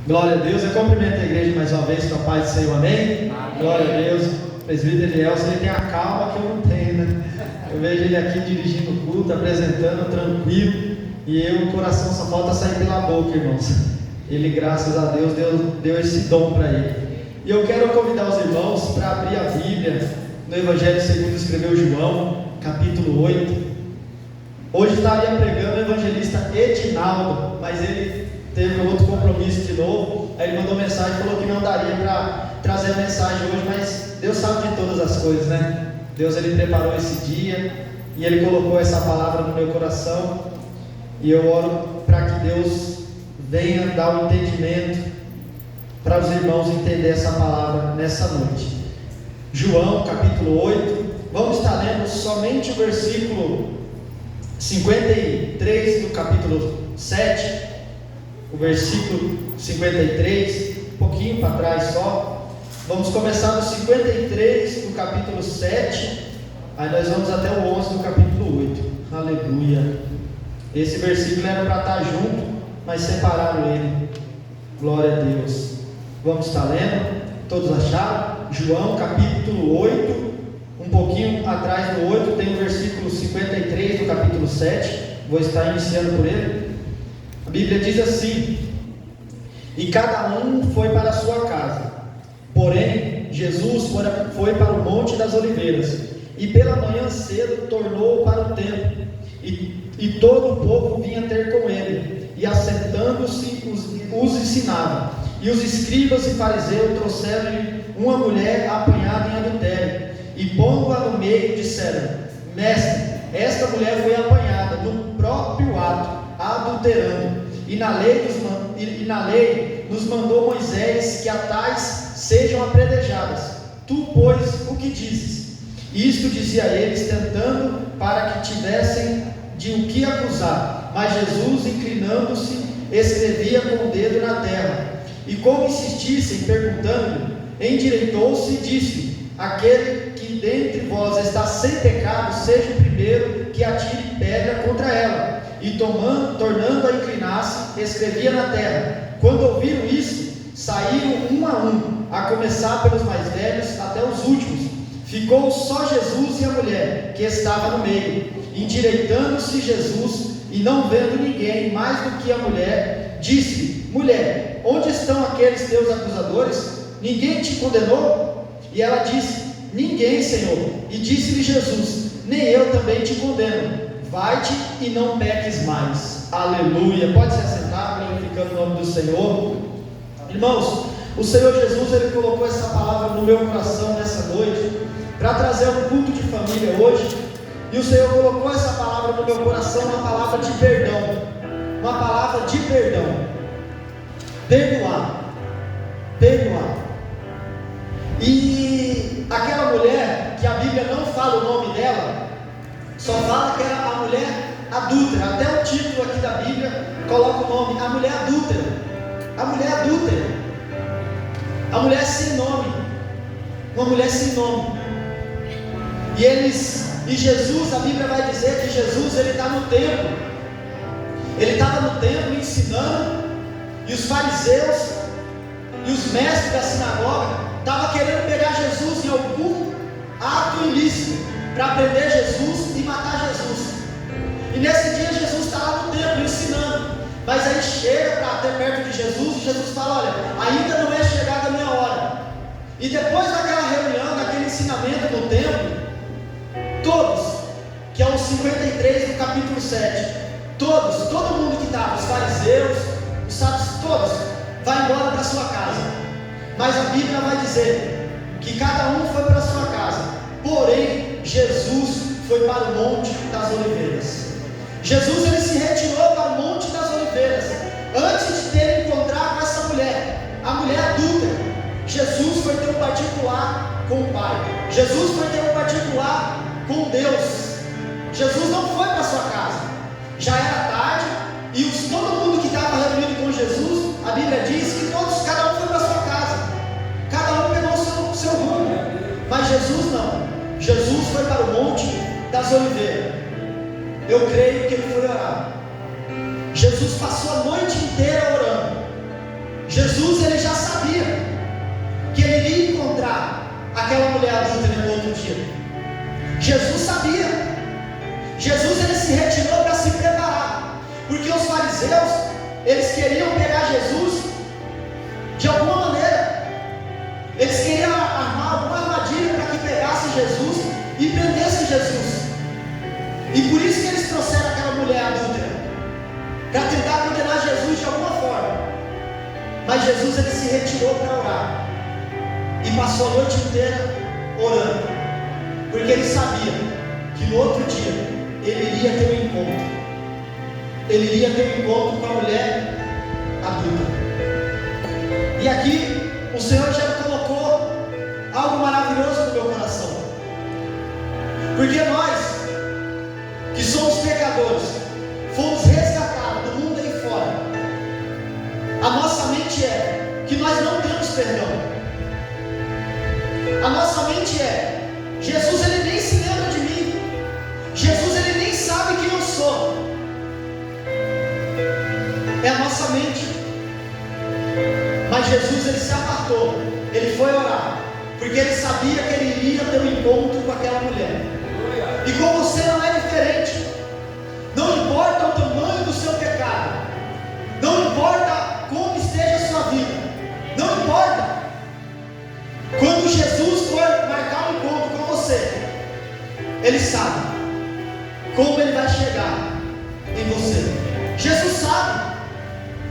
Glória a Deus. Eu cumprimento a igreja mais uma vez com a paz do Senhor, amém? Glória a Deus. O presbítero Elielson, ele tem a calma que eu não tenho, né? Eu vejo ele aqui dirigindo o culto, apresentando, tranquilo, e o coração só falta sair pela boca, irmãos. Ele, graças a Deus, deu esse dom para ele. E eu quero convidar os irmãos para abrir a Bíblia no Evangelho segundo escreveu João, capítulo 8. Hoje estaria pregando o evangelista Edinaldo, mas ele teve outro compromisso de novo. Aí ele mandou mensagem e falou que não daria para trazer a mensagem hoje, mas Deus sabe de todas as coisas, né? Deus, ele preparou esse dia e ele colocou essa palavra no meu coração, e eu oro para que Deus venha dar um entendimento para os irmãos entender essa palavra nessa noite. João capítulo 8, vamos estar lendo somente o versículo 53 do capítulo 7, o versículo 53, um pouquinho para trás só. Vamos começar no 53 do capítulo 7, aí nós vamos até o 11 do capítulo 8. Aleluia. Esse versículo era para estar junto, mas separaram ele. Glória a Deus. Vamos estar lendo? Todos acharam? João capítulo 8, um pouquinho atrás do 8 tem o versículo 53 do capítulo 7. Vou estar iniciando por ele. A Bíblia diz assim: e cada um foi para a sua casa. Porém, Jesus foi para o Monte das Oliveiras, e pela manhã cedo tornou para o templo, e todo o povo vinha ter com ele, e assentando-se os ensinava. E os escribas e fariseus trouxeram-lhe uma mulher apanhada em adultério, e pondo-a no meio, disseram: Mestre, esta mulher foi apanhada no próprio ato, adulterando, e na lei nos mandou Moisés que a tais sejam apedrejadas. Tu, pois, o que dizes? Isto dizia eles, tentando para que tivessem de o que acusar. Mas Jesus, inclinando-se, escrevia com o dedo na terra. E como insistissem, perguntando-lhe, endireitou-se e disse: aquele que dentre vós está sem pecado, seja o primeiro que atire pedra contra ela. E tornando a inclinar-se, escrevia na terra. Quando ouviram isso, saíram um, a começar pelos mais velhos até os últimos. Ficou só Jesus e a mulher, que estava no meio. Endireitando-se Jesus, e não vendo ninguém mais do que a mulher, disse-lhe: mulher, onde estão aqueles teus acusadores? Ninguém te condenou? E ela disse: ninguém, Senhor. E disse-lhe Jesus: nem eu também te condeno. Vai-te e não peques mais. Aleluia. Pode se assentar, glorificando o nome do Senhor. Irmãos, o Senhor Jesus, ele colocou essa palavra no meu coração nessa noite, para trazer um culto de família hoje. E o Senhor colocou essa palavra no meu coração, uma palavra de perdão. Uma palavra de perdão. Perdoar. Perdoar. E aquela mulher, que a Bíblia não fala o nome dela, só fala que era a mulher adúltera. Até o título aqui da Bíblia coloca o nome: a mulher adúltera. A mulher adúltera. A mulher sem nome. Uma mulher sem nome. E Jesus, a Bíblia vai dizer que Jesus, ele está no templo. Ele estava no templo ensinando, e os fariseus e os mestres da sinagoga estavam querendo pegar Jesus em algum ato ilícito, para prender Jesus e matar Jesus. E nesse dia Jesus está lá no templo ensinando, mas aí chega para até perto de Jesus, e Jesus fala: olha, ainda não é chegada a minha hora. E depois daquela reunião, daquele ensinamento no templo, todos, que é o 53 do capítulo 7, todo mundo que estava, os fariseus, os sábios, todos, vai embora para sua casa. Mas a Bíblia vai dizer que cada um foi para sua casa, porém Jesus foi para o Monte das Oliveiras. Jesus, ele se retirou para o Monte das Oliveiras antes de ter encontrado com essa mulher, a mulher adúltera. Jesus foi ter um particular com o Pai. Jesus foi ter um particular com Deus. Jesus não foi para sua casa. Já era tarde, e todo mundo que estava reunido com Jesus, a Bíblia diz que cada um foi para sua casa. Cada um pegou o seu rumo. Mas Jesus não. Jesus foi para o Monte das Oliveiras. Eu creio que ele foi orar. Jesus passou a noite inteira orando. Jesus mulher adúltera no outro dia? Jesus sabia. Jesus ele se retirou para se preparar, porque os fariseus eles queriam pegar Jesus de alguma maneira. Eles queriam armar alguma armadilha para que pegasse Jesus e prendesse Jesus. E por isso que eles trouxeram aquela mulher adúltera, para tentar condenar Jesus de alguma forma. Mas Jesus ele se retirou para orar e passou a noite inteira orando, porque ele sabia que no outro dia ele iria ter um encontro. Ele iria ter um encontro com a mulher adúltera. E aqui o Senhor já colocou algo maravilhoso no meu coração, porque nós que somos pecadores fomos resgatados do mundo aí fora. A nossa mente é que nós não temos perdão. A nossa mente é: Jesus ele nem se lembra de mim, Jesus ele nem sabe quem eu sou. É a nossa mente. Mas Jesus ele se apartou, ele foi orar, porque ele sabia que ele iria ter um encontro com aquela mulher. E com você não é diferente. Não importa o tamanho do seu pecado, não importa como esteja a sua vida, não importa. Quando Jesus for marcar um encontro com você, ele sabe como ele vai chegar em você. Jesus sabe.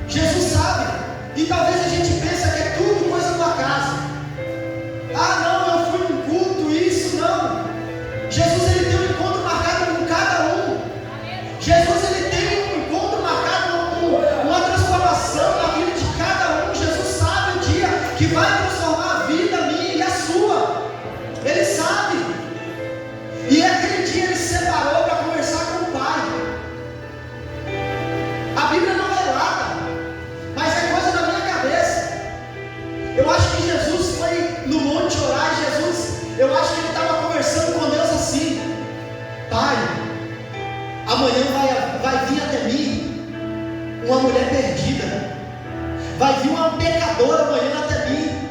Jesus sabe. E talvez a gente pense que é tudo coisa do acaso. Ah não, eu fui num culto, isso não. Jesus ele tem um encontro marcado com cada um. Jesus ele tem um encontro marcado com uma transformação na vida de cada um. Jesus sabe o dia que vai transformar a vida minha e a sua. Ele sabe. E aquele dia ele se separou para conversar com o Pai. A Bíblia não relata, mas é coisa da minha cabeça. Eu acho que Jesus foi no monte orar. Eu acho que ele estava conversando com Deus assim: Pai, amanhã vai vir até mim uma mulher perdida, vai vir uma pecadora amanhã até mim,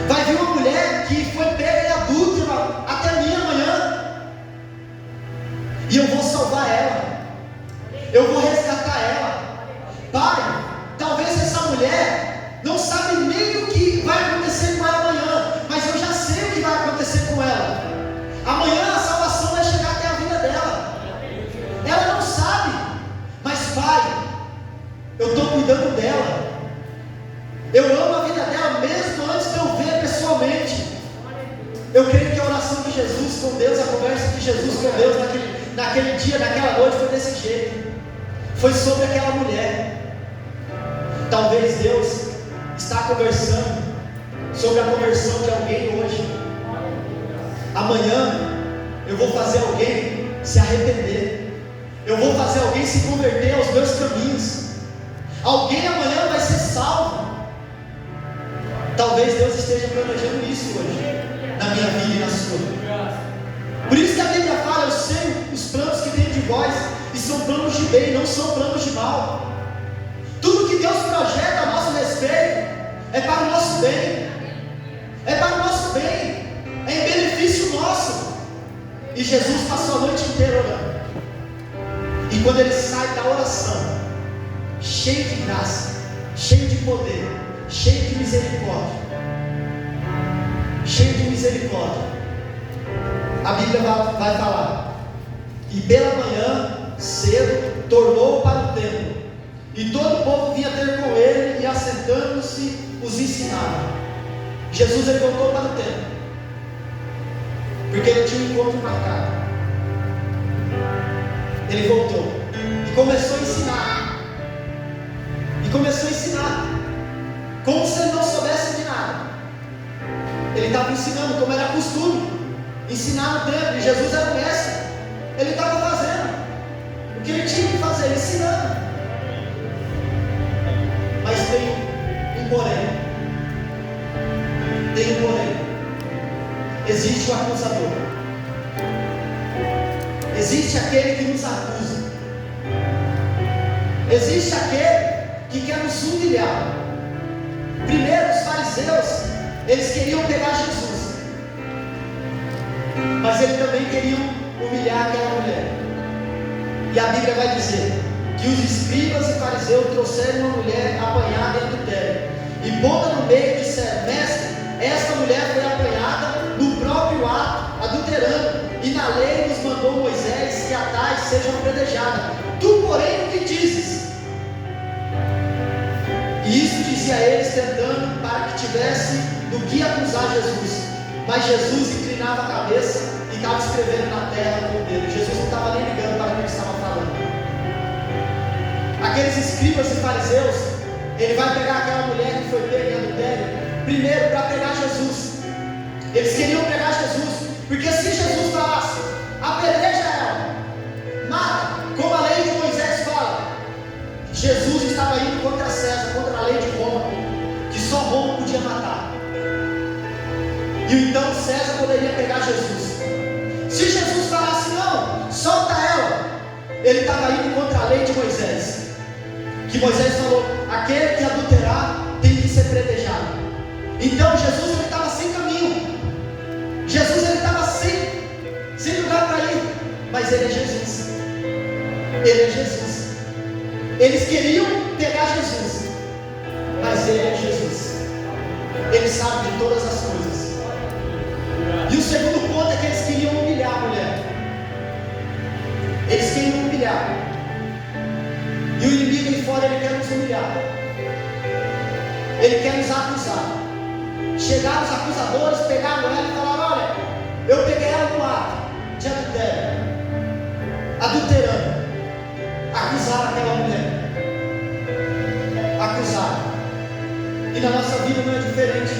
vai vir uma mulher que foi pega em adúltera até mim amanhã, e eu vou salvar ela, eu vou resgatar ela. Pai, talvez essa mulher não sabe nem o que vai acontecer com ela amanhã, mas eu já sei o que vai acontecer com ela. Amanhã a salvação vai chegar até a vida dela. Ela não sabe, mas Pai, eu estou cuidando dela, eu amo a vida dela mesmo antes de eu ver pessoalmente. Eu creio que a oração de Jesus com Deus, a conversa de Jesus com Deus naquele dia, naquela noite foi desse jeito. Foi sobre aquela mulher. Talvez Deus está conversando sobre a conversão de alguém hoje. Amanhã eu vou fazer alguém se arrepender, eu vou fazer alguém se converter aos meus caminhos. Alguém amanhã vai ser salvo. Talvez Deus esteja planejando isso hoje, na minha vida e na sua. Por isso que a Bíblia fala: eu sei os planos que tenho de vós, e são planos de bem, não são planos de mal. Tudo que Deus projeta a nosso respeito é para o nosso bem, é para o nosso bem, é em benefício nosso. E Jesus passou a noite inteira orando. E quando ele sai da oração, cheio de graça, cheio de poder, cheio de misericórdia, a Bíblia vai falar: e pela manhã cedo tornou para o templo, e todo o povo vinha ter com ele, e assentando-se os ensinava. Jesus ele voltou para o templo, porque ele tinha um encontro marcado. Ele voltou e começou a ensinar. Como se ele não soubesse de nada. Ele estava ensinando como era costume, ensinar no templo. E Jesus era o mestre. Ele estava fazendo o que ele tinha que fazer, ensinando. Mas tem um porém. Existe o acusador. Existe aquele que nos acusa. Existe aquele que quer nos humilhar. Primeiro, os fariseus, eles queriam pegar Jesus. mas ele também queria humilhar aquela mulher. E a Bíblia vai dizer que os escribas e fariseus trouxeram uma mulher apanhada em adultério, e pondo no meio disseram: mestre, esta mulher foi apanhada no próprio ato, adulterando, e na lei nos mandou Moisés que a tais sejam apedrejadas. Tu, porém, o que dizes? E isso dizia eles, tentando para que tivesse do que acusar Jesus. Mas Jesus inclinava a cabeça e estava escrevendo na terra com o dedo. Jesus não estava nem ligando para o que ele estava falando. Aqueles escribas e fariseus, ele vai pegar aquela mulher que foi pega em adultério, primeiro para pegar Jesus. Eles queriam pegar Jesus, porque se Jesus falasse: apedreja ela, mata, como a lei de Moisés fala, Jesus estava indo contra César, contra a lei de Roma, que só Roma podia matar. E então César poderia pegar Jesus. Se Jesus falasse: não, solta ela, ele estava indo contra a lei de Moisés, que Moisés falou: aquele que adulterar tem que ser apedrejado. Então Jesus ele estava sem caminho, Jesus ele estava sem lugar para ir, mas ele é Jesus. Ele é Jesus. Eles queriam pegar Jesus, mas ele é Jesus. Ele sabe de todas as coisas. E o segundo ponto é que eles queriam humilhar a mulher. Eles queriam humilhar. E o inimigo aí fora, ele quer nos humilhar. Ele quer nos acusar. Chegaram os acusadores, pegaram ela e falaram: olha, eu peguei ela no ato de adultério, adulterando. Acusaram aquela mulher. Acusaram. E na nossa vida não é diferente.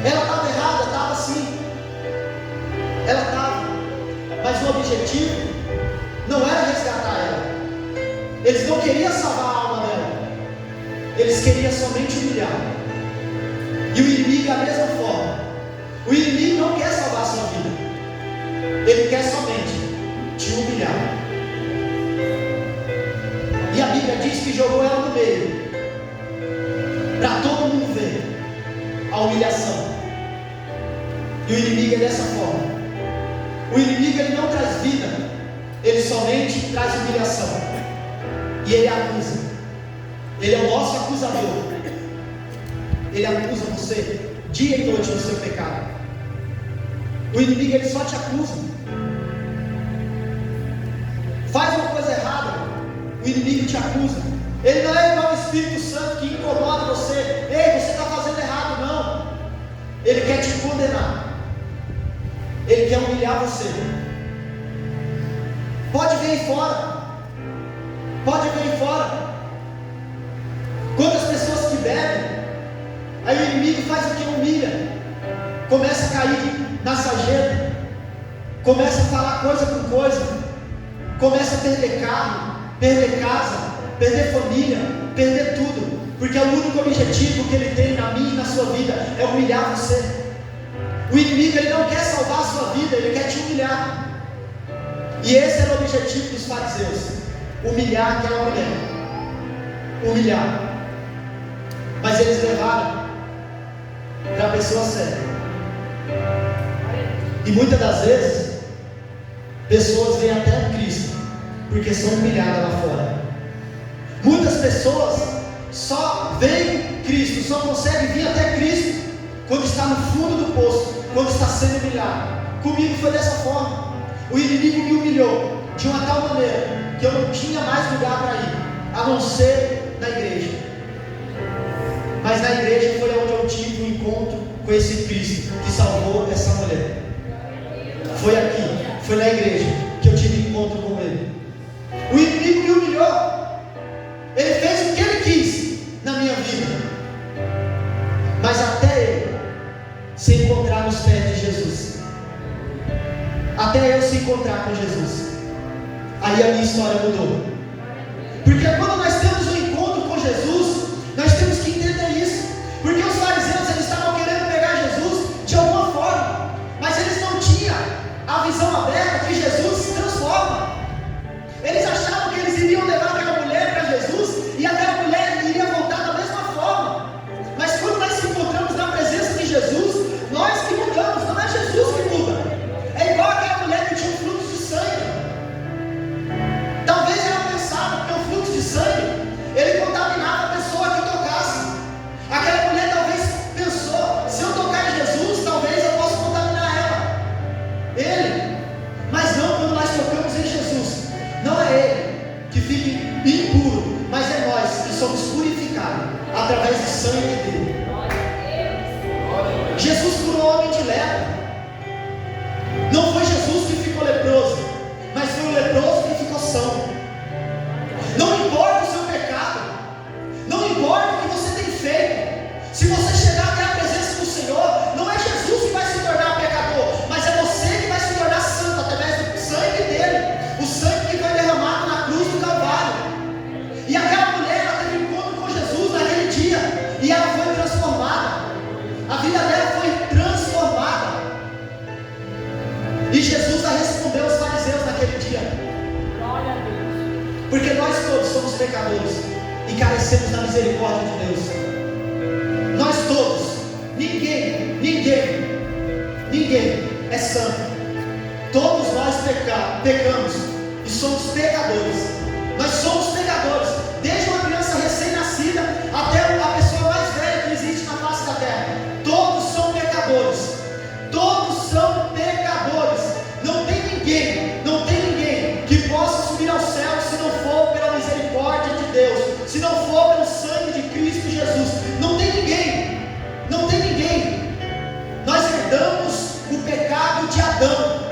Ela estava errada, estava sim. Ela estava. Mas o objetivo não era resgatar ela. Eles não queriam salvar a alma dela. Eles queriam somente humilhar. E o inimigo é a mesma forma. O inimigo não quer salvar a sua vida. Ele quer somente te humilhar. E a Bíblia diz que jogou ela no meio, para todo mundo ver a humilhação. E o inimigo é dessa forma. O inimigo ele não traz vida, ele somente traz humilhação. E ele acusa. Ele é o nosso acusador. Ele acusa você dia e noite no seu pecado. O inimigo ele só te acusa. Faz uma coisa errada, o inimigo te acusa. Ele não é igual ao Espírito Santo que incomoda você. Ei, você está fazendo errado, não. Ele quer te condenar. Ele quer humilhar você. Pode vir aí fora. Pode vir aí fora. Quantas pessoas que bebem, aí o inimigo faz o que? Humilha. Começa a cair na sarjeta. Começa a falar coisa com coisa. Começa a perder carro, perder casa, perder família, perder tudo. Porque o único objetivo que ele tem na minha e na sua vida é humilhar você. O inimigo ele não quer salvar a sua vida, ele quer te humilhar. E esse era o objetivo dos fariseus: humilhar aquela mulher. Humilhar. Mas eles levaram para a pessoa certa. E muitas das vezes pessoas vêm até Cristo porque são humilhadas lá fora. Muitas pessoas só veem Cristo, só conseguem vir até Cristo quando está no fundo do poço, quando está sendo humilhado. Comigo foi dessa forma. O inimigo me humilhou de uma tal maneira que eu não tinha mais lugar para ir, a não ser na igreja. Mas na igreja foi onde eu tive um encontro com esse Cristo que salvou essa mulher. Foi aqui, foi na igreja que eu tive encontro com ele. O inimigo me humilhou. Ele fez o que ele quis na minha vida. Mas até ele se encontrar nos pés de Jesus, até eu se encontrar com Jesus, aí a minha história mudou. Porque quando nós temos um encontro com Jesus, nós temos que entender isso. Porque os fariseus eles estavam querendo pegar Jesus de alguma forma, mas eles não tinham a visão aberta que Jesus se transforma. Eles achavam que eles iriam levar aquela mulher para Jesus e aquela mulher iria voltar da mesma forma. Mas quando nós se encontramos na presença de Jesus, nós que mudamos, não é Jesus que muda. através do sangue dele. Jesus curou o homem de lepra. Não foi Jesus que ficou leproso, mas foi o leproso que ficou são. Não importa o seu pecado, não importa o que você tem feito, se você chegar até a presença do Senhor, não é Jesus que vai se tornar pecador, mas é você que vai se tornar santo através do sangue dele, o sangue que foi derramado na cruz do Calvário. E aquela mulher, ela teve um encontro com Jesus naquele dia, e ela foi transformada, a vida dela foi transformada. E Jesus a respondeu aos fariseus naquele dia: glória a Deus, porque nós todos somos pecadores e carecemos da misericórdia de Deus. Nós todos, ninguém é santo. Todos nós pecamos e somos pecadores. Nós somos pecadores, desde uma criança recém-nascida até a pessoa mais velha que existe na face da terra. Todos são pecadores. Todos são pecadores. Não tem ninguém que possa subir ao céu se não for pela misericórdia de Deus, se não for pelo sangue de Cristo Jesus. Não tem ninguém. Nós herdamos o pecado de Adão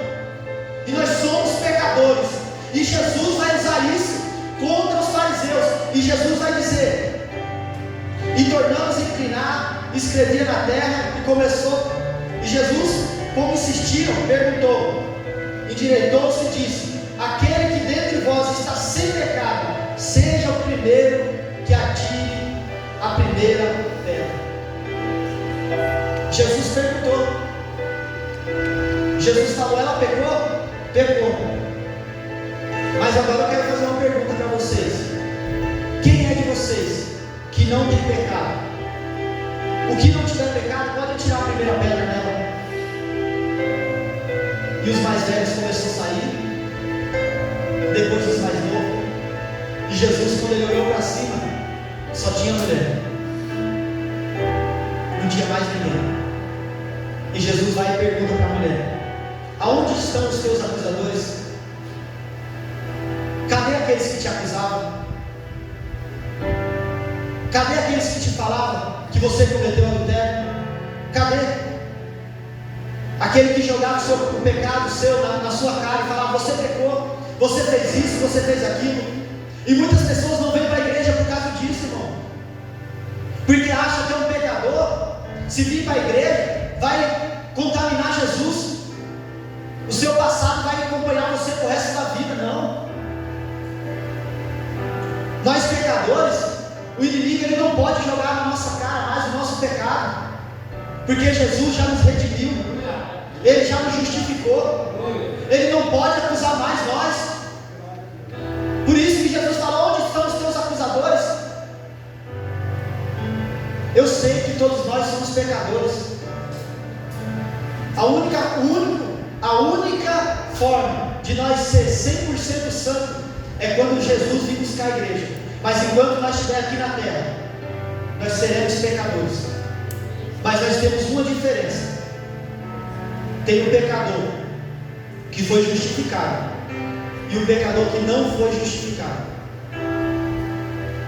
e nós somos pecadores, e Jesus vai usar isso contra os fariseus, e Jesus vai dizer: e tornamos inclinar, escrevia na terra, e começou. E Jesus, como insistiram, perguntou, endireitou-se e disse: aquele que dentre vós está sem pecado, seja o primeiro que atire a primeira pedra. Jesus perguntou. Jesus falou: ela pecou? Pecou. Mas agora eu quero fazer uma pergunta para vocês: quem é de vocês que não tem pecado? O que não tiver pecado pode tirar a primeira pedra nela. E os mais velhos começaram a sair, depois os mais novos. E Jesus, quando ele olhou para cima, só tinha mulher, não tinha mais ninguém. E Jesus vai e pergunta para a mulher: aonde estão os teus acusadores? Cadê aqueles que te acusavam? Cadê aqueles que te falavam que você cometeu adultério? Cadê? Aquele que jogava o pecado seu na sua cara e falava: você pecou, você fez isso, você fez aquilo. E muitas pessoas não vêm para a igreja por causa disso, irmão, porque acham que é um pecador. Se vir para a igreja, vai contaminar Jesus, o seu passado vai acompanhar você pro resto da vida. Não. Nós pecadores, o inimigo ele não pode jogar na nossa cara mais o nosso pecado, porque Jesus já nos redimiu, ele já nos justificou, ele não pode acusar mais nós. Por isso que Jesus fala: onde estão os teus acusadores? Eu sei que todos nós somos pecadores. A única forma de nós ser 100% santo é quando Jesus vir buscar a igreja. Mas enquanto nós estivermos aqui na terra, nós seremos pecadores. Mas nós temos uma diferença: tem o pecador que foi justificado e o pecador que não foi justificado.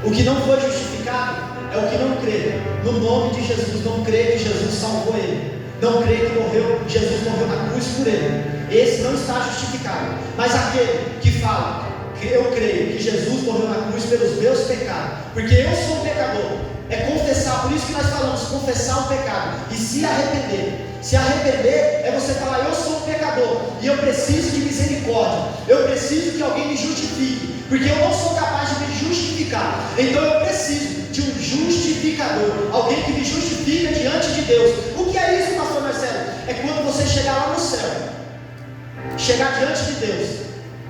O que não foi justificado é o que não crê no nome de Jesus, não crê que Jesus salvou ele, não crê que Jesus morreu na cruz por ele. Esse não está justificado. Mas aquele que fala: eu creio que Jesus morreu na cruz pelos meus pecados, porque eu sou um pecador, é confessar. Por isso que nós falamos, confessar o pecado e se arrepender. Se arrepender é você falar: eu sou um pecador e eu preciso de misericórdia, eu preciso que alguém me justifique, porque eu não sou capaz de me justificar. Então eu preciso de um justificador, alguém que me justifica diante de Deus. O que é isso, pastor Marcelo? É quando você chegar lá no céu, chegar diante de Deus,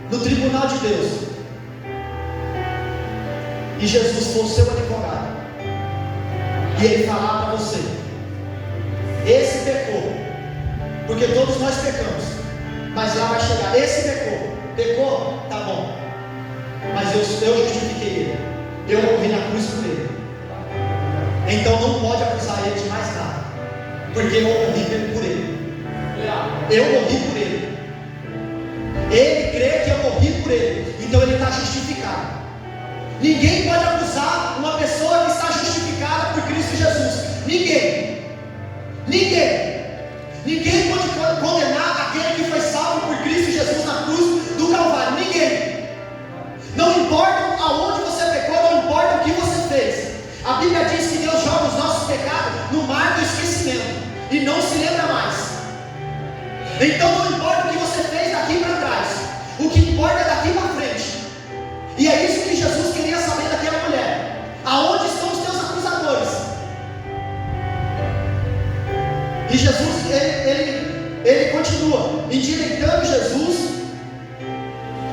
no tribunal de Deus, e Jesus for o seu advogado, e ele falar para você: esse pecou, porque todos nós pecamos, mas lá vai chegar: esse pecou, tá bom, mas eu justifiquei ele, eu morri na cruz por ele, então não pode acusar ele de mais nada, porque eu morri por ele, eu morri por ele, ele crê que eu morri por ele, então ele está justificado. Ninguém pode acusar uma pessoa que está justificada, Então não importa o que você fez daqui para trás, o que importa é daqui para frente. E é isso que Jesus queria saber daquela mulher: aonde estão os teus acusadores? E Jesus, ele continua endireitando Jesus,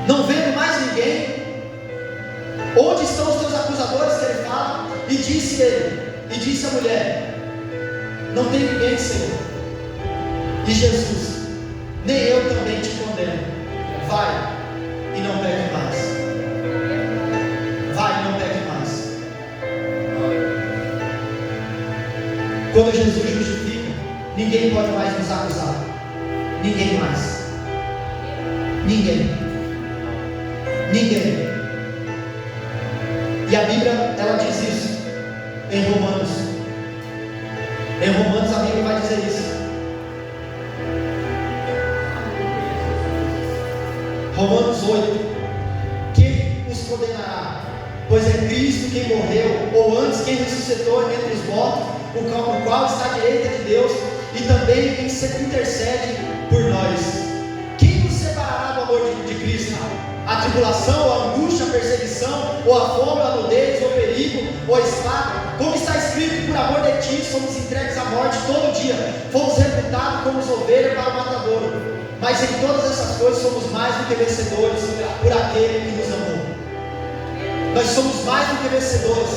não vendo mais ninguém. Onde estão os teus acusadores? Que ele fala. E disse a mulher: não tem ninguém, Senhor. E Jesus: nem eu também te condeno. Vai e não peque mais. Vai e não peque mais. Quando Jesus justifica, ninguém pode mais nos acusar. Ninguém mais. Ninguém. E a Bíblia, ela diz isso em Romanos. Em Romanos a Bíblia vai dizer isso. Romanos 8: quem os condenará? Pois é Cristo quem morreu, ou antes quem ressuscitou entre os mortos, o qual está à direita de Deus, e também quem intercede por nós. Quem nos separará do amor de Cristo? A tribulação, a angústia, a perseguição, ou a fome, a nudez, ou o perigo, ou a espada? Como está escrito: por amor de ti somos entregues à morte todo dia, fomos reputados como ovelhas para o matadouro. Mas em todas essas coisas somos mais do que vencedores por aquele que nos amou. Nós somos mais do que vencedores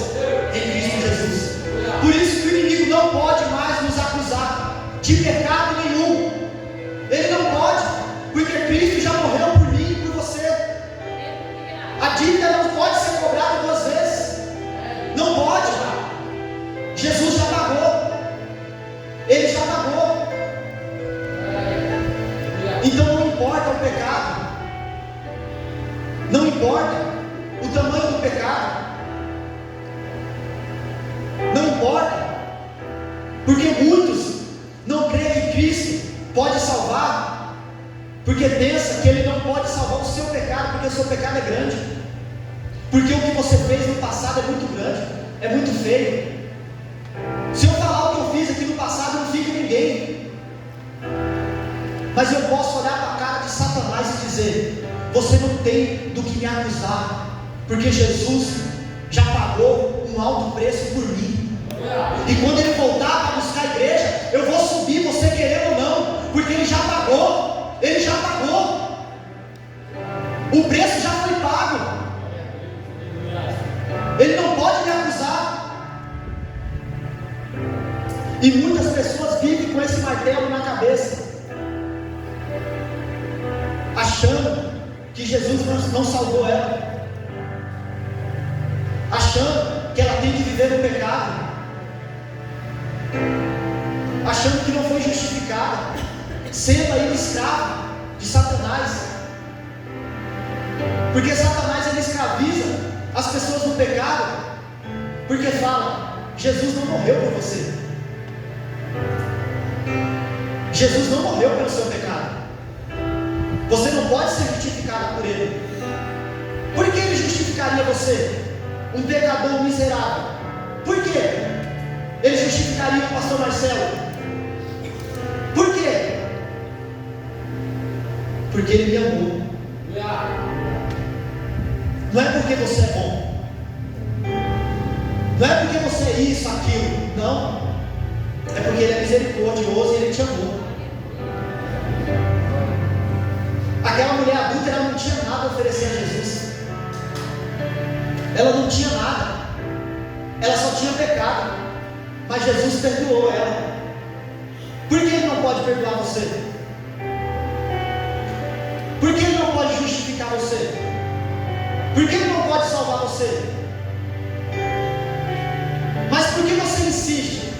em Cristo Jesus. Por isso que o inimigo não pode mais nos acusar de pecado nenhum. Ele não pode, porque Cristo já morreu por mim e por você. A dívida não pode ser cobrada duas vezes. Não pode. Jesus já pagou. Ele já pagou. Então não importa o pecado, não importa o tamanho do pecado, não importa, porque muitos não creem que Cristo pode salvar, porque pensa que Ele não pode salvar o seu pecado, porque o seu pecado é grande, porque o que você fez no passado é muito grande, é muito feio. Se eu falar o que eu fiz aqui no passado, não fica ninguém. Mas eu posso olhar para a cara de Satanás e dizer: você não tem do que me acusar, porque Jesus já pagou um alto preço por mim. E quando Ele voltar para buscar a igreja, eu vou subir, você querendo ou não, porque Ele já pagou. Ele já pagou. O preço já foi pago. Ele não pode me acusar. E muitas pessoas vivem com esse martelo na cabeça, achando que Jesus não salvou ela, achando que ela tem que viver no pecado, achando que não foi justificada, sendo ainda escrava de Satanás, porque Satanás ele escraviza as pessoas no pecado, porque fala: Jesus não morreu por você, Jesus não morreu pelo seu pecado. Você não pode ser justificado por Ele. Por que Ele justificaria você, um pecador miserável? Por que Ele justificaria o pastor Marcelo? Por quê? Porque Ele me amou. Não é porque você é bom, não é porque você é isso, aquilo, não. É porque Ele é misericordioso e Ele te amou. Aquela mulher adulta, ela não tinha nada a oferecer a Jesus. Ela não tinha nada. Ela só tinha pecado. Mas Jesus perdoou ela. Por que Ele não pode perdoar você? Por que Ele não pode justificar você? Por que Ele não pode salvar você? Mas por que você insiste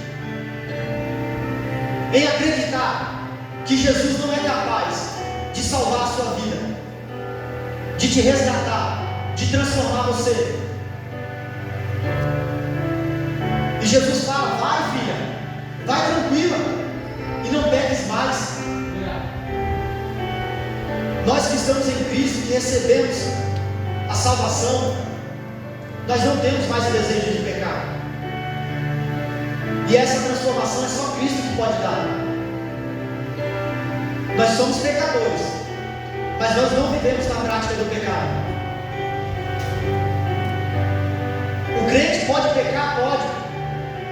em acreditar que Jesus não é capaz de salvar a sua vida, de te resgatar, de transformar você? E Jesus fala: vai, filha, vai tranquila e não peques mais. Nós que estamos em Cristo, que recebemos a salvação, nós não temos mais o desejo de pecar, e essa transformação é só Cristo que pode dar. Nós Nós somos pecadores, mas nós não vivemos na prática do pecado. O crente pode pecar? Pode,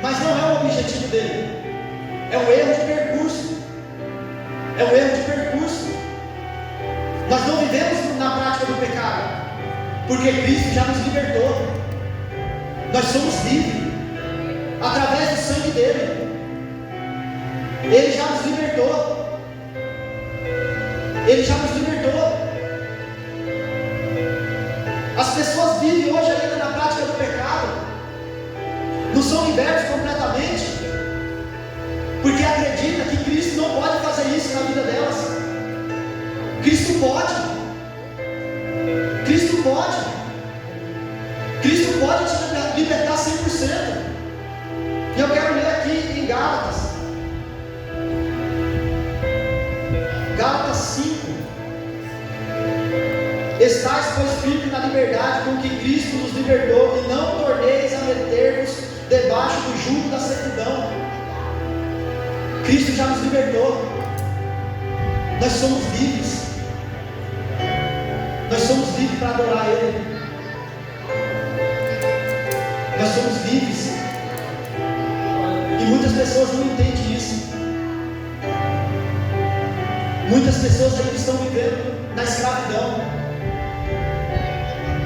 mas não é o objetivo dele. É um erro de percurso. É um erro de percurso. Nós não vivemos na prática do pecado, porque Cristo já nos libertou. Nós somos livres através do sangue dele. Ele já nos libertou. Ele já nos libertou. As pessoas vivem hoje ainda na prática do pecado, não são libertos completamente, porque acredita que Cristo não pode fazer isso na vida delas. Cristo pode. Cristo pode. Cristo pode te libertar 100%. E eu quero ler aqui em Gálatas. Gálatas 5. Estais, pois, firmes na liberdade com que Cristo nos libertou, e não torneis a meter-vos debaixo do jugo da servidão. Cristo já nos libertou. Nós somos livres. Nós somos livres para adorar Ele. Nós somos livres. E muitas pessoas não entendem isso. Muitas pessoas ainda estão vivendo na escravidão.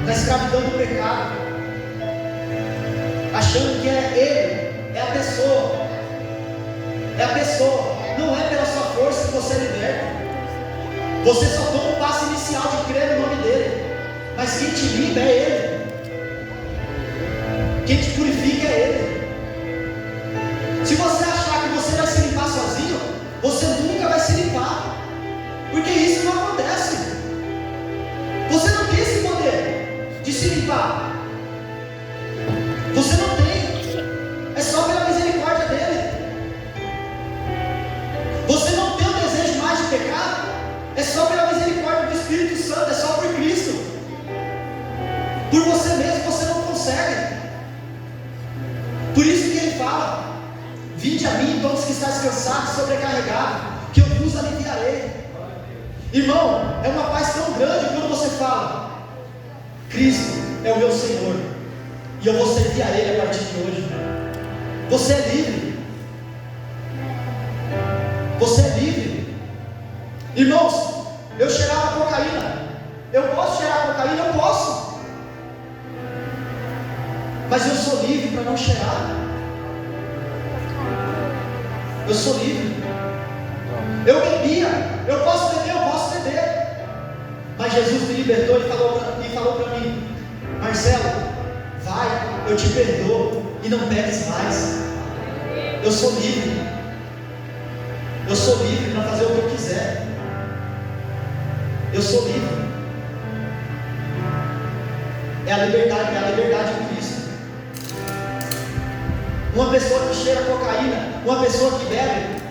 Na escravidão do pecado. Achando que é Ele, é a pessoa. É a pessoa. Não é pela sua força que você é liberto. Você só toma o passo inicial de crer no nome dele. Mas quem te limpa é Ele. Quem te purifica é Ele. Se você achar que você vai se limpar sozinho, você nunca vai se limpar. Porque isso não acontece. Você não tem esse poder de se limpar. Você não tem. É só pela misericórdia dele. Você não tem o desejo mais de pecar. É só pela misericórdia do Espírito Santo. É só por Cristo. Por você mesmo você não consegue. Por isso que ele fala: vinde a mim todos que estáis cansados e sobrecarregados, que eu vos aliviarei. Irmão, é uma paz tão grande quando você fala: Cristo é o meu Senhor, e eu vou servir a Ele a partir de hoje. Você é livre. Você é livre. Irmãos, eu cheirava cocaína. Eu posso cheirar cocaína? Eu posso. Mas eu sou livre para não cheirar. Eu sou livre. Eu bebia. Eu posso beber? Eu posso beber. Mas Jesus me libertou e falou para mim: Marcelo, vai, eu te perdoo e não peques mais. Eu sou livre. Eu sou livre para fazer o que eu quiser. Eu sou livre. É a liberdade em Cristo. Uma pessoa que cheira cocaína, uma pessoa que bebe,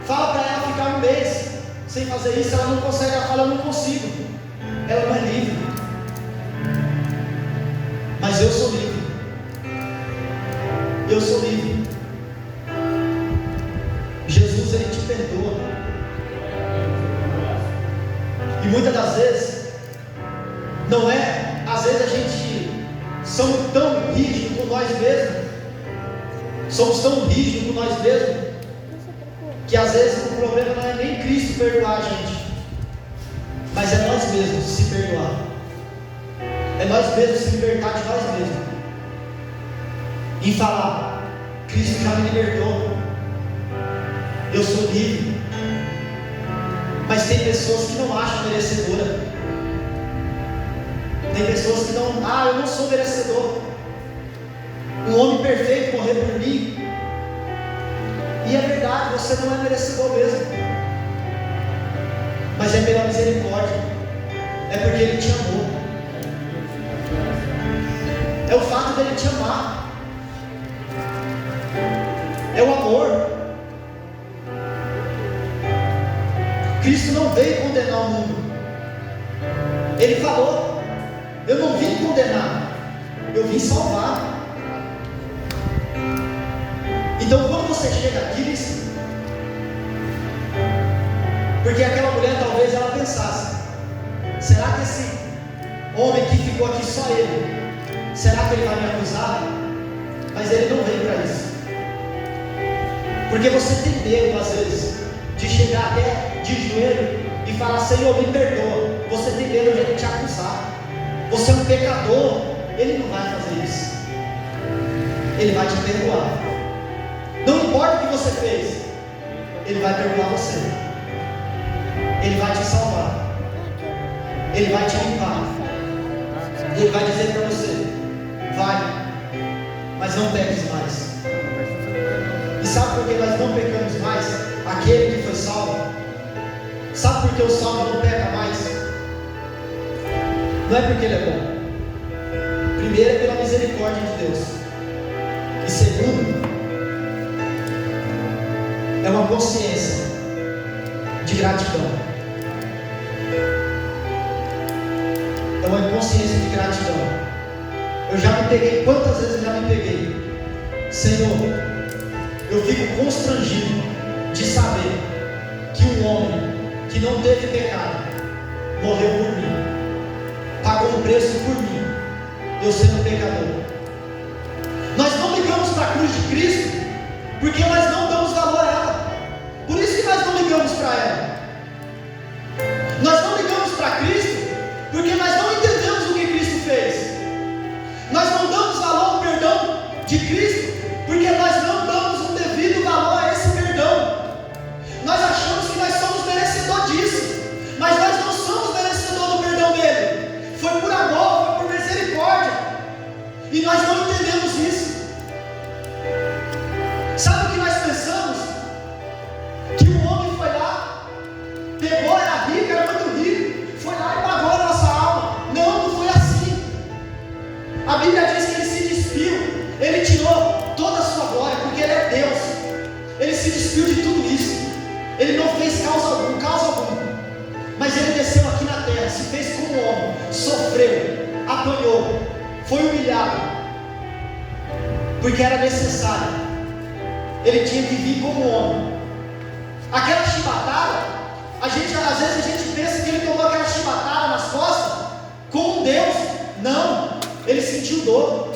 fala para ela ficar um mês sem fazer isso, ela não consegue. Ela fala: eu não consigo. Ela não é livre. Mas eu sou livre. Eu sou livre. Jesus, Ele te perdoa. E muitas das vezes, não é, às vezes a gente somos tão rígidos com nós mesmos, somos tão rígidos com nós mesmos, que às vezes o problema não é nem Cristo perdoar a gente, mas é nós mesmos se perdoar. É nós mesmos se libertar de nós mesmos e falar: Cristo já me libertou, eu sou livre. Mas tem pessoas que não acham merecedora. Tem pessoas que não: eu não sou merecedor. Um homem perfeito morrer por mim. E é verdade, você não é merecedor mesmo. Mas é pela misericórdia. É porque Ele te amou. É o fato dele te amar. É o amor. Cristo não veio condenar o mundo. Ele falou: eu não vim condenar, eu vim salvar. Então quando você chega a Cristo, Porque aquela mulher talvez ela pensasse: será que esse homem que ficou aqui, só ele, será que ele vai me acusar? Mas ele não veio para isso. Porque você tem medo às vezes de chegar até de joelho e falar: Senhor, me perdoa. Você tem medo de ele te acusar. Você é um pecador. Ele não vai fazer isso. Ele vai te perdoar. Não importa o que você fez, ele vai perdoar você. Ele vai te salvar. Ele vai te limpar. Ele vai dizer para você: vai, mas não peques mais. E sabe por que nós não pecamos mais? Aquele que foi salvo. Sabe por que o salvo não peca mais? Não é porque ele é bom. Primeiro é pela misericórdia de Deus. E segundo, é uma consciência de gratidão. É uma consciência de gratidão. Eu já me peguei, quantas vezes eu já me peguei? Senhor, eu fico constrangido de saber que um homem que não teve pecado morreu por mim, pagou um preço por mim, eu sendo pecador. Nós não ligamos para a cruz de Cristo porque nós não damos valor a ela. Por isso que nós não ligamos para ela. Nós não ligamos para Cristo porque nós não entendemos o que Cristo fez. Nós não damos valor ao perdão de Cristo porque nós não damos um devido valor a esse perdão. Nós achamos que nós somos merecedores disso, mas nós não somos merecedores do perdão dele. Foi por amor, foi por misericórdia, e nós não entendemos isso. Sabe o que nós pensamos? Que o homem foi lá, pegou, era rico, era muito rico, foi lá e pagou a nossa alma. Não, não foi assim. A Bíblia diz que ele se despiu, ele tirou toda a sua glória, porque ele é Deus. Ele se despiu de tudo isso. Ele não fez causa alguma, mas ele desceu aqui na terra, se fez como homem, sofreu, apanhou, foi humilhado, porque era necessário. Ele tinha que vir como homem. Aquela chibatada, às vezes a gente pensa que ele tomou aquela chibatada nas costas com Deus. Não, ele sentiu dor,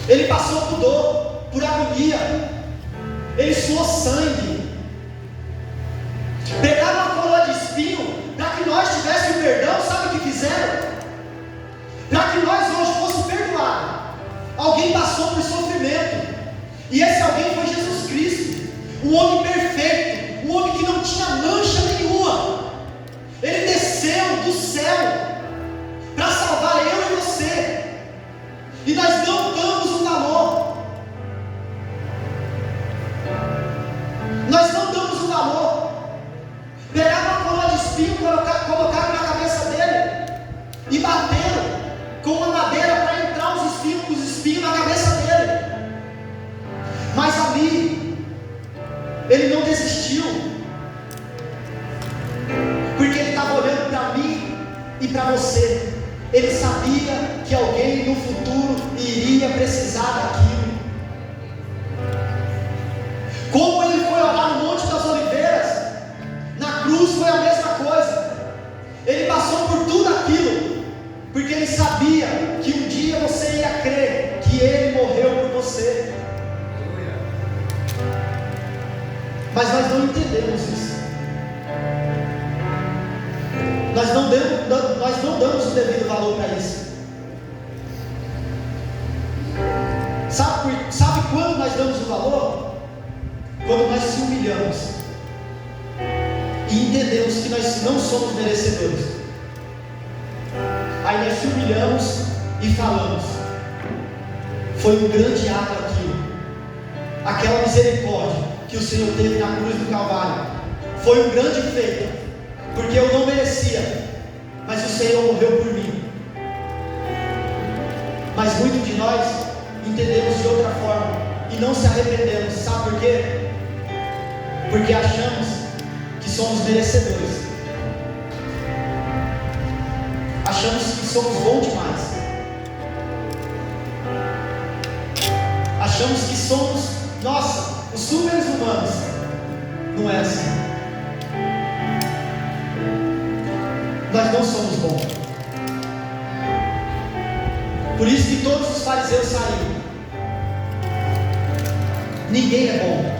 ele passou por dor, por agonia, ele suou sangue. Pegaram uma coroa de espinho para que nós tivéssemos perdão. Sabe o que fizeram? Para que nós hoje fôssemos perdoados, alguém passou por sofrimento, e esse alguém foi Jesus Cristo, um homem perfeito, um homem que não tinha mancha nenhuma. Ele desceu do céu para salvar eu e você, e nós não damos o valor. Nós não damos o valor. Pegaram uma coroa de espinho, colocaram na cabeça dele e bateram com uma madeira para entrar os espinhos na cabeça dele. Mas ali ele não desistiu, porque ele estava olhando para mim e para você. Ele sabia que alguém no futuro iria precisar daquilo. Como ele foi orar no Monte das Oliveiras, na cruz foi a mesma coisa. Ele passou por tudo aquilo, porque ele sabia que um dia você ia crer que ele morreu por você. Mas nós não entendemos isso. Nós não damos o devido valor para isso. Sabe quando nós damos o valor? Quando nós se humilhamos e entendemos que nós não somos merecedores. Aí nós se humilhamos e falamos: foi um grande ato aquilo. Aquela misericórdia que o Senhor teve na cruz do Calvário foi um grande feito, porque eu não merecia, mas o Senhor morreu por mim. Mas muitos de nós entendemos de outra forma e não se arrependemos. Sabe por quê? Porque achamos que somos merecedores, achamos que somos bons demais, achamos que somos, nossa, os super-humanos. Não é assim. nós não somos bons. Por isso que todos os fariseus saíram. Ninguém é bom.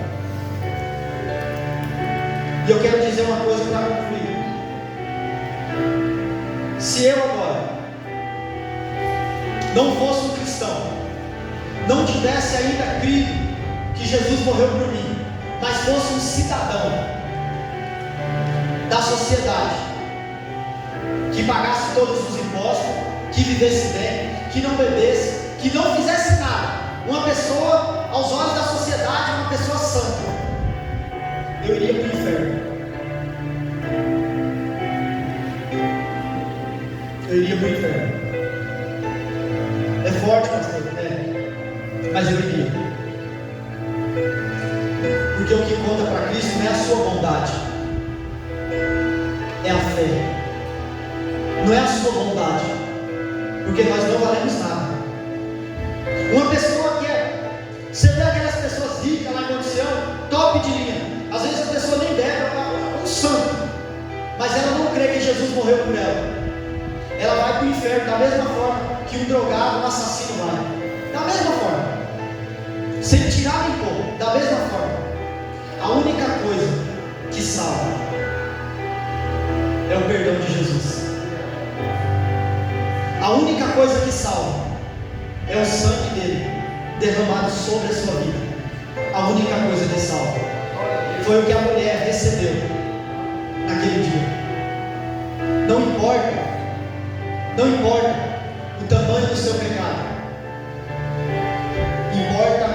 E eu quero dizer uma coisa para concluir. Se eu agora não fosse um cristão, não tivesse ainda crido que Jesus morreu por mim, mas fosse um cidadão da sociedade, que pagasse todos os impostos, que vivesse bem, que não bebesse, que não fizesse nada, uma pessoa, aos olhos da sociedade, uma pessoa santa, eu iria para o inferno. Eu iria para o inferno. É forte, pastor? É. Mas eu iria. Porque o que conta para Cristo não é a sua bondade, é a fé. Não é a sua bondade, porque nós não valemos nada. Uma pessoa que é, você vê aquelas pessoas ricas lá em condição, top de linha. Às vezes a pessoa nem deve, é um santo, mas ela não crê que Jesus morreu por ela. Ela vai para o inferno da mesma forma que um drogado, um assassino vai. Da mesma forma, sem tirar nem pôr, da mesma forma. A única coisa que salva é o perdão de Jesus. A única coisa que salva é o sangue dele derramado sobre a sua vida. A única coisa que salva foi o que a mulher recebeu naquele dia. Não importa o tamanho do seu pecado, importa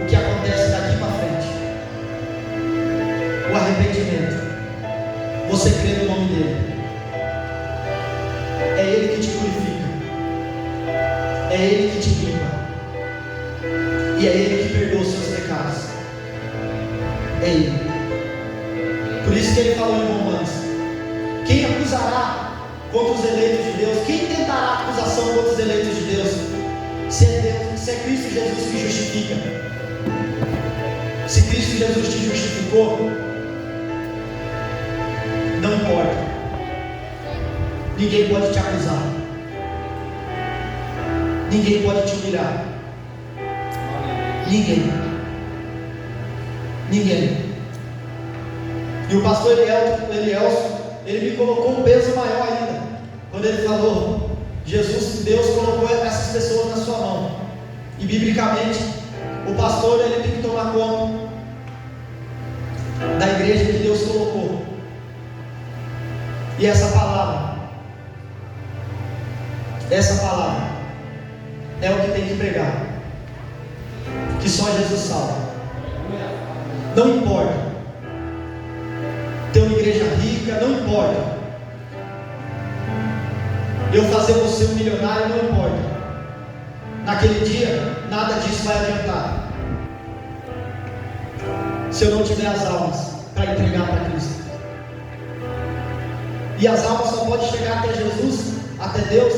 o que acontece daqui para frente. O arrependimento. Você crê no nome dele. É ele que te purifica, é ele que te limpa, e é ele que perdoa os seus pecados. É ele. Por isso que ele falou em Romanos: quem acusará contra os eleitos de Deus? Quem tentará acusação contra os eleitos de Deus? Se é Cristo Jesus que justifica. Se Cristo Jesus te justificou, não importa. Ninguém pode te acusar. Ninguém pode te humilhar. Ninguém. E o pastor Elielson, ele me colocou um peso maior ainda, quando ele falou: Deus colocou essas pessoas na sua mão. E biblicamente, o pastor, ele tem que tomar conta da igreja que Deus colocou. E essa palavra é o que tem que pregar, que só Jesus salva. Não importa ter uma igreja rica, não importa eu fazer você um milionário, não importa. Naquele dia, nada disso vai adiantar se eu não tiver as almas para entregar para Cristo. E as almas só podem chegar até Jesus, até Deus,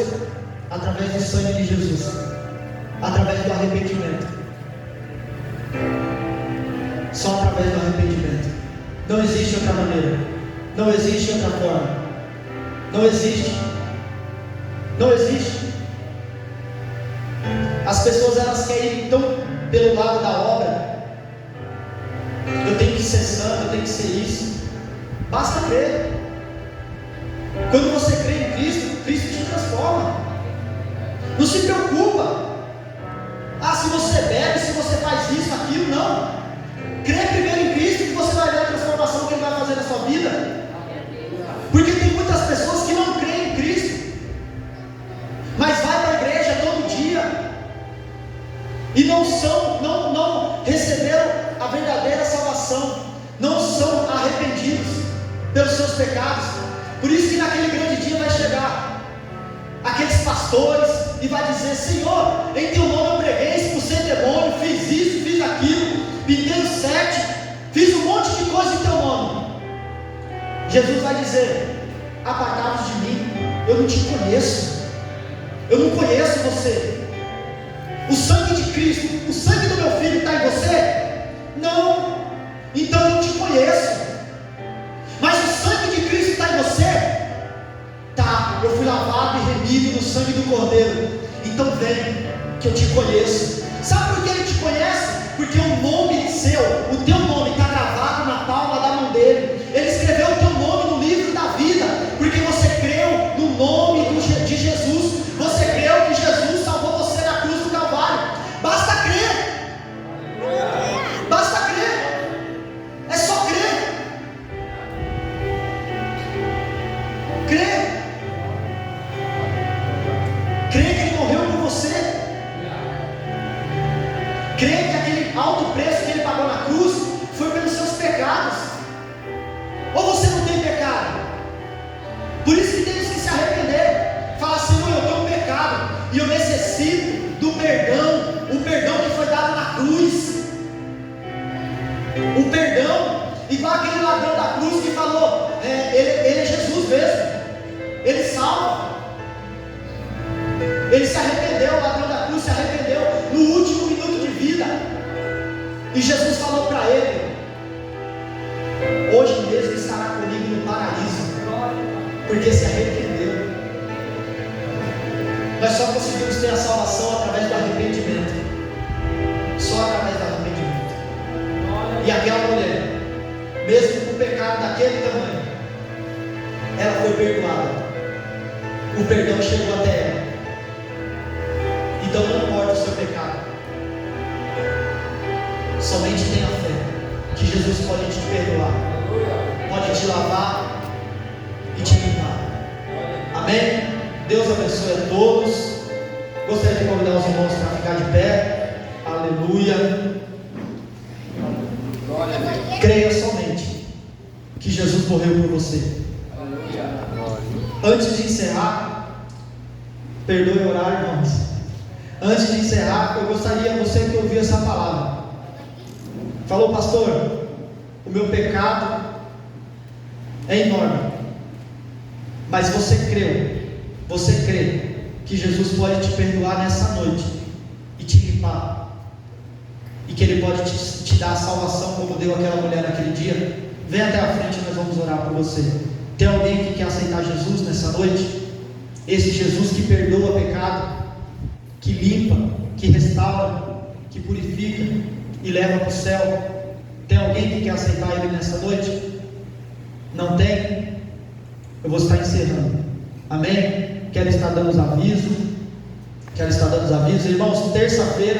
através do sangue de Jesus, através do arrependimento. Só através do arrependimento. Não existe outra maneira, não existe outra forma, não existe. As pessoas, elas querem ir tão pelo lado da obra. Eu tenho que ser santo, eu tenho que ser isso. Basta crer. Quando você crê em Cristo, Cristo te transforma. Não se preocupa. Se você bebe, se você faz isso, aquilo, não. Crê primeiro em Cristo, que você vai ver a transformação que Ele vai fazer na sua vida. Porque tem muitas pessoas que não creem em Cristo, mas vai para a igreja todo dia e não receberam a verdadeira salvação, não são arrependidos pelos seus pecados. Por isso que naquele grande dia vai chegar aqueles pastores e vai dizer: Senhor, em teu nome eu preguei, expulsei demônio, fiz isso, fiz aquilo, pintei o 7, fiz um monte de coisa em teu nome. Jesus vai dizer: apartados de mim, eu não te conheço, eu não conheço você. O sangue de Cristo, o sangue do meu filho está em você? Não, então eu não te conheço. Mas o sangue de Cristo está em você? do Cordeiro. Então vem, que eu te conheço. Sabe por que ele te conhece? Porque o nome seu, o teu nome está gravado na palma da mão dele. Ele escreveu o teu nome no livro da vida, porque você creu no nome de Jesus. Você creu que Jesus salvou você na cruz do Calvário. Basta crer. Basta crer. É só crer. Crer. Crer que ele morreu por você. Crer que aquele alto preço que ele pagou na cruz foi pelos seus pecados. Ou você não tem pecado? Por isso que temos que se arrepender. Falar, Senhor, eu tenho um pecado e eu necessito do perdão. O perdão que foi dado na cruz. O perdão, igual aquele ladrão da cruz que falou, ele é Jesus mesmo. Ele salva. Ele se arrependeu, o ladrão da cruz se arrependeu no último minuto de vida. E Jesus falou para ele: hoje mesmo estará comigo no paraíso, porque se arrependeu. Nós só conseguimos ter a salvação através do arrependimento. Só através do arrependimento. E aquela mulher, mesmo com o pecado daquele tamanho, ela foi perdoada. O perdão chegou até ela. Então não importa o seu pecado, somente tenha fé que Jesus pode te perdoar, pode te lavar e te limpar. Amém? Deus abençoe a todos. Gostaria de convidar os irmãos para ficar de pé. Aleluia. Creia somente que Jesus morreu por você. Antes de encerrar, perdoe o horário, irmãos. Antes de encerrar, eu gostaria, você que ouviu essa palavra, falou, pastor, o meu pecado é enorme, mas você crê que Jesus pode te perdoar nessa noite e te limpar, e que Ele pode te dar a salvação como deu aquela mulher naquele dia. Vem até a frente, nós vamos orar por você. Tem alguém que quer aceitar Jesus nessa noite? Esse Jesus que perdoa pecado, que limpa, que restaura, que purifica e leva para o céu. Tem alguém que quer aceitar Ele nessa noite? Não tem? Eu vou estar encerrando. Amém? Quero estar dando os avisos. Irmãos, terça-feira